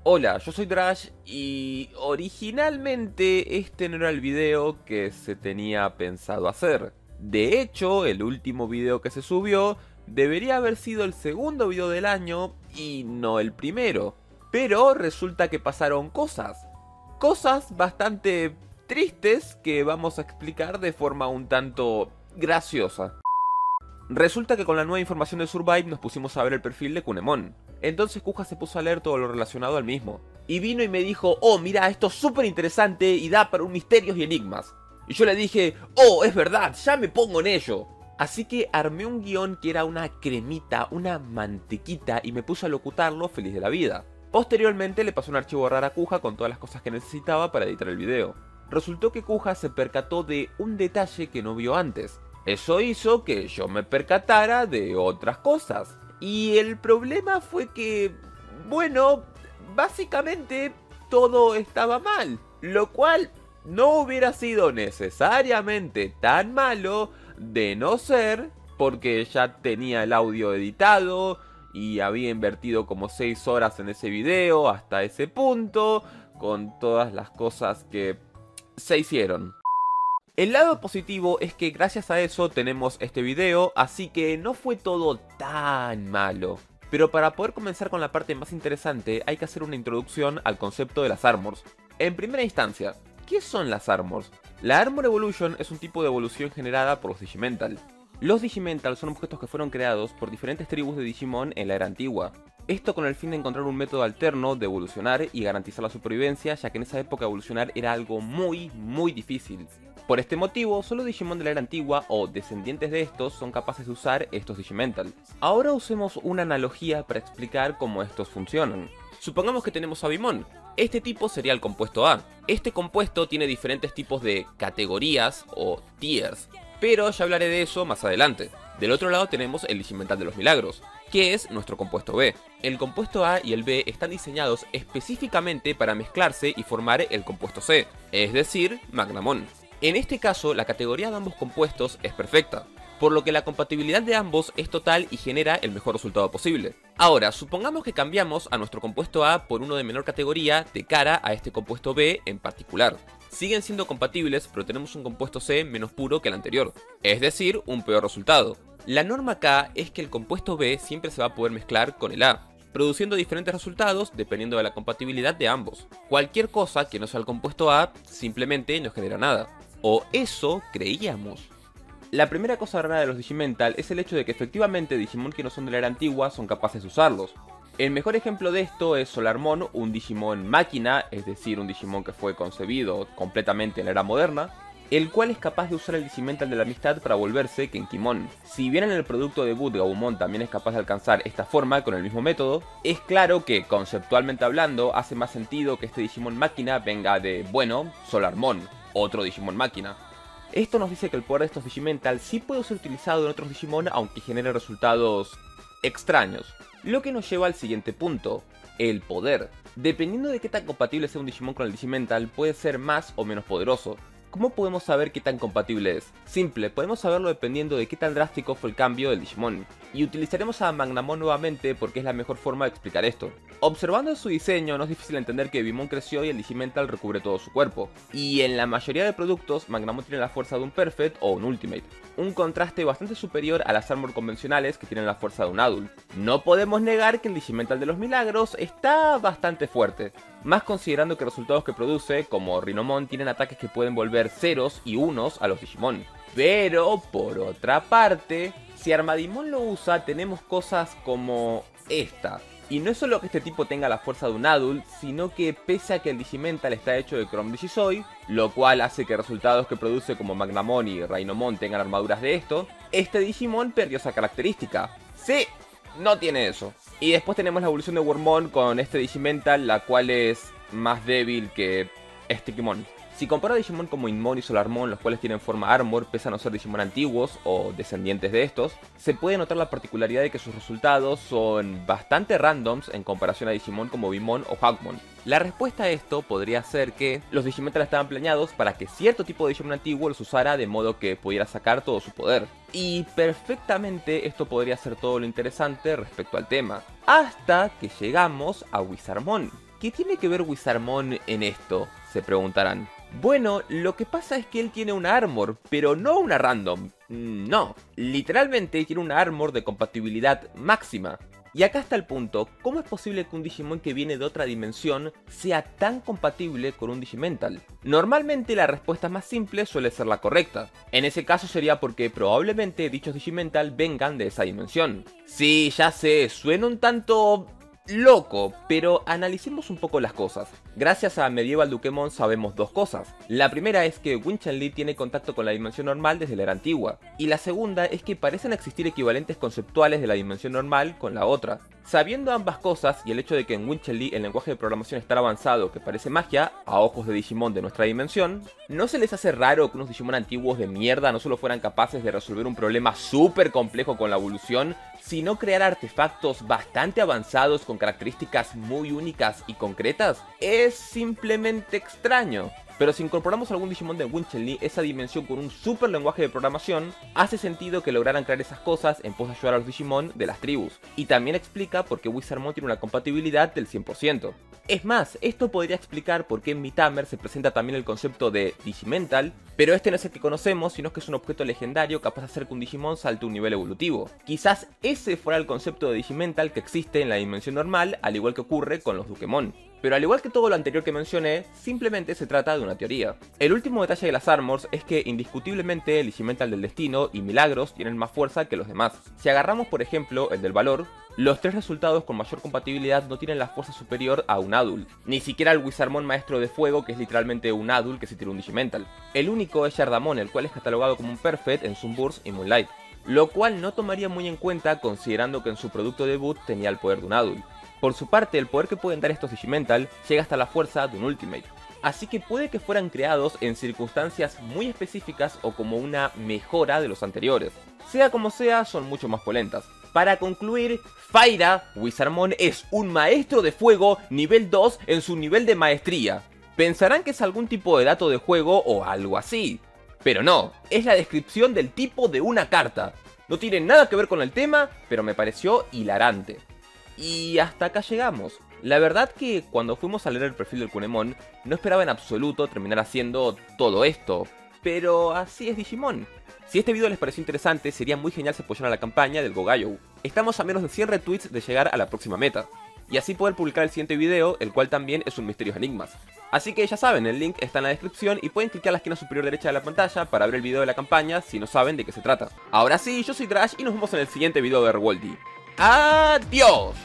Hola, yo soy Drash y originalmente este no era el video que se tenía pensado hacer. De hecho, el último video que se subió debería haber sido el segundo video del año y no el primero. Pero resulta que pasaron cosas. Cosas bastante tristes que vamos a explicar de forma un tanto graciosa. Resulta que con la nueva información de Survive nos pusimos a ver el perfil de Kunemon. Entonces Kuja se puso a leer todo lo relacionado al mismo. Y vino y me dijo, oh mira, esto es súper interesante y da para un misterios y enigmas. Y yo le dije, oh es verdad, ya me pongo en ello. Así que armé un guión que era una cremita, una mantequita y me puse a locutarlo feliz de la vida. Posteriormente le pasé un archivo RAR a Kuja con todas las cosas que necesitaba para editar el video. Resultó que Kuja se percató de un detalle que no vio antes. Eso hizo que yo me percatara de otras cosas. Y el problema fue que, bueno, básicamente todo estaba mal. Lo cual no hubiera sido necesariamente tan malo de no ser porque ya tenía el audio editado y había invertido como 6 horas en ese video hasta ese punto, con todas las cosas que se hicieron. El lado positivo es que gracias a eso tenemos este video, así que no fue todo tan malo. Pero para poder comenzar con la parte más interesante hay que hacer una introducción al concepto de las Armors. En primera instancia, ¿qué son las Armors? La Armor Evolution es un tipo de evolución generada por los Digimental. Los Digimental son objetos que fueron creados por diferentes tribus de Digimon en la era antigua. Esto con el fin de encontrar un método alterno de evolucionar y garantizar la supervivencia, ya que en esa época evolucionar era algo muy difícil. Por este motivo, solo Digimon de la era antigua o descendientes de estos son capaces de usar estos Digimental. Ahora usemos una analogía para explicar cómo estos funcionan. Supongamos que tenemos a Bimon. Este tipo sería el compuesto A. Este compuesto tiene diferentes tipos de categorías o tiers, pero ya hablaré de eso más adelante. Del otro lado tenemos el Digimental de los Milagros, que es nuestro compuesto B. El compuesto A y el B están diseñados específicamente para mezclarse y formar el compuesto C, es decir, Magnamon. En este caso, la categoría de ambos compuestos es perfecta, por lo que la compatibilidad de ambos es total y genera el mejor resultado posible. Ahora, supongamos que cambiamos a nuestro compuesto A por uno de menor categoría de cara a este compuesto B en particular. Siguen siendo compatibles, pero tenemos un compuesto C menos puro que el anterior, es decir, un peor resultado. La norma acá es que el compuesto B siempre se va a poder mezclar con el A, produciendo diferentes resultados dependiendo de la compatibilidad de ambos. Cualquier cosa que no sea el compuesto A simplemente no genera nada. O eso creíamos. La primera cosa rara de los Digimental es el hecho de que efectivamente Digimon que no son de la era antigua son capaces de usarlos. El mejor ejemplo de esto es Solarmon, un Digimon máquina, es decir, un Digimon que fue concebido completamente en la era moderna, el cual es capaz de usar el Digimental de la amistad para volverse Kenkimon. Si bien en el producto debut Gabumon también es capaz de alcanzar esta forma con el mismo método, es claro que, conceptualmente hablando, hace más sentido que este Digimon máquina venga de, bueno, Solarmon, otro Digimon máquina. Esto nos dice que el poder de estos Digimental sí puede ser utilizado en otros Digimon aunque genere resultados extraños. Lo que nos lleva al siguiente punto, el poder. Dependiendo de qué tan compatible sea un Digimon con el Digimental, puede ser más o menos poderoso. ¿Cómo podemos saber qué tan compatible es? Simple, podemos saberlo dependiendo de qué tan drástico fue el cambio del Digimon. Y utilizaremos a Magnamon nuevamente porque es la mejor forma de explicar esto. Observando su diseño no es difícil entender que Bimon creció y el Digimental recubre todo su cuerpo. Y en la mayoría de productos, Magnamon tiene la fuerza de un Perfect o un Ultimate. Un contraste bastante superior a las Armor convencionales que tienen la fuerza de un Adult. No podemos negar que el Digimental de los Milagros está bastante fuerte. Más considerando que resultados que produce, como Rhinomon, tienen ataques que pueden volver ceros y unos a los Digimon. Pero, por otra parte, si Armadimon lo usa, tenemos cosas como esta. Y no es solo que este tipo tenga la fuerza de un Adult, sino que pese a que el Digimental está hecho de Chrome Digisoy, lo cual hace que resultados que produce como Magnamon y Rhinomon tengan armaduras de esto, este Digimon perdió esa característica. Sí, no tiene eso. Y después tenemos la evolución de Wormmon con este Digimental, la cual es más débil que este Digimon. Si comparo a Digimon como Inmon y Solarmon, los cuales tienen forma Armor, pese a no ser Digimon antiguos o descendientes de estos, se puede notar la particularidad de que sus resultados son bastante randoms en comparación a Digimon como Bimon o Hawkmon. La respuesta a esto podría ser que los Digimental estaban planeados para que cierto tipo de Digimon antiguo los usara de modo que pudiera sacar todo su poder. Y perfectamente esto podría ser todo lo interesante respecto al tema, hasta que llegamos a Wizardmon. ¿qué tiene que ver Wizardmon en esto?, se preguntarán. Bueno, lo que pasa es que él tiene una Armor, pero no una random. No, literalmente tiene una Armor de compatibilidad máxima. Y acá está el punto, ¿cómo es posible que un Digimon que viene de otra dimensión sea tan compatible con un Digimental? Normalmente la respuesta más simple suele ser la correcta. En ese caso sería porque probablemente dichos Digimental vengan de esa dimensión. Sí, ya sé, suena un tanto loco, pero analicemos un poco las cosas. Gracias a Medieval Dukemon sabemos dos cosas. La primera es que Winchenli tiene contacto con la dimensión normal desde la era antigua, y la segunda es que parecen existir equivalentes conceptuales de la dimensión normal con la otra. Sabiendo ambas cosas y el hecho de que en Winchenli el lenguaje de programación es tan avanzado que parece magia, a ojos de Digimon de nuestra dimensión, ¿no se les hace raro que unos Digimon antiguos de mierda no solo fueran capaces de resolver un problema súper complejo con la evolución, sino crear artefactos bastante avanzados con características muy únicas y concretas? Es simplemente extraño. Pero si incorporamos algún Digimon de Winchenli, esa dimensión con un super lenguaje de programación, hace sentido que lograran crear esas cosas en pos de ayudar a los Digimon de las tribus. Y también explica por qué Wizardmon tiene una compatibilidad del 100%. Es más, esto podría explicar por qué en Mitamer se presenta también el concepto de Digimental, pero este no es el que conocemos, sino que es un objeto legendario capaz de hacer que un Digimon salte un nivel evolutivo. Quizás ese fuera el concepto de Digimental que existe en la dimensión normal, al igual que ocurre con los Dukemon. Pero al igual que todo lo anterior que mencioné, simplemente se trata de una teoría. El último detalle de las Armors es que indiscutiblemente el Digimental del Destino y Milagros tienen más fuerza que los demás. Si agarramos por ejemplo el del Valor, los tres resultados con mayor compatibilidad no tienen la fuerza superior a un Adult, ni siquiera el Wizardmon Maestro de Fuego, que es literalmente un Adult que se tira un Digimental. El único es Yardamon, el cual es catalogado como un Perfect en Sunburst y Moonlight, lo cual no tomaría muy en cuenta considerando que en su producto debut tenía el poder de un Adult. Por su parte, el poder que pueden dar estos Digimental llega hasta la fuerza de un Ultimate, así que puede que fueran creados en circunstancias muy específicas o como una mejora de los anteriores. Sea como sea, son mucho más polentas. Para concluir, Faira, Wizardmon es un maestro de fuego nivel 2 en su nivel de maestría. Pensarán que es algún tipo de dato de juego o algo así, pero no, es la descripción del tipo de una carta. No tiene nada que ver con el tema, pero me pareció hilarante. Y hasta acá llegamos. La verdad que cuando fuimos a leer el perfil del Kunemon, no esperaba en absoluto terminar haciendo todo esto, pero así es Digimon. Si este video les pareció interesante, sería muy genial si apoyaran a la campaña del Gogayo. Estamos a menos de 100 retweets de llegar a la próxima meta, y así poder publicar el siguiente video, el cual también es un Misterios Enigmas. Así que ya saben, el link está en la descripción y pueden clicar en la esquina superior derecha de la pantalla para ver el video de la campaña si no saben de qué se trata. Ahora sí, yo soy Drash y nos vemos en el siguiente video de Rewoldy. ¡Adiós!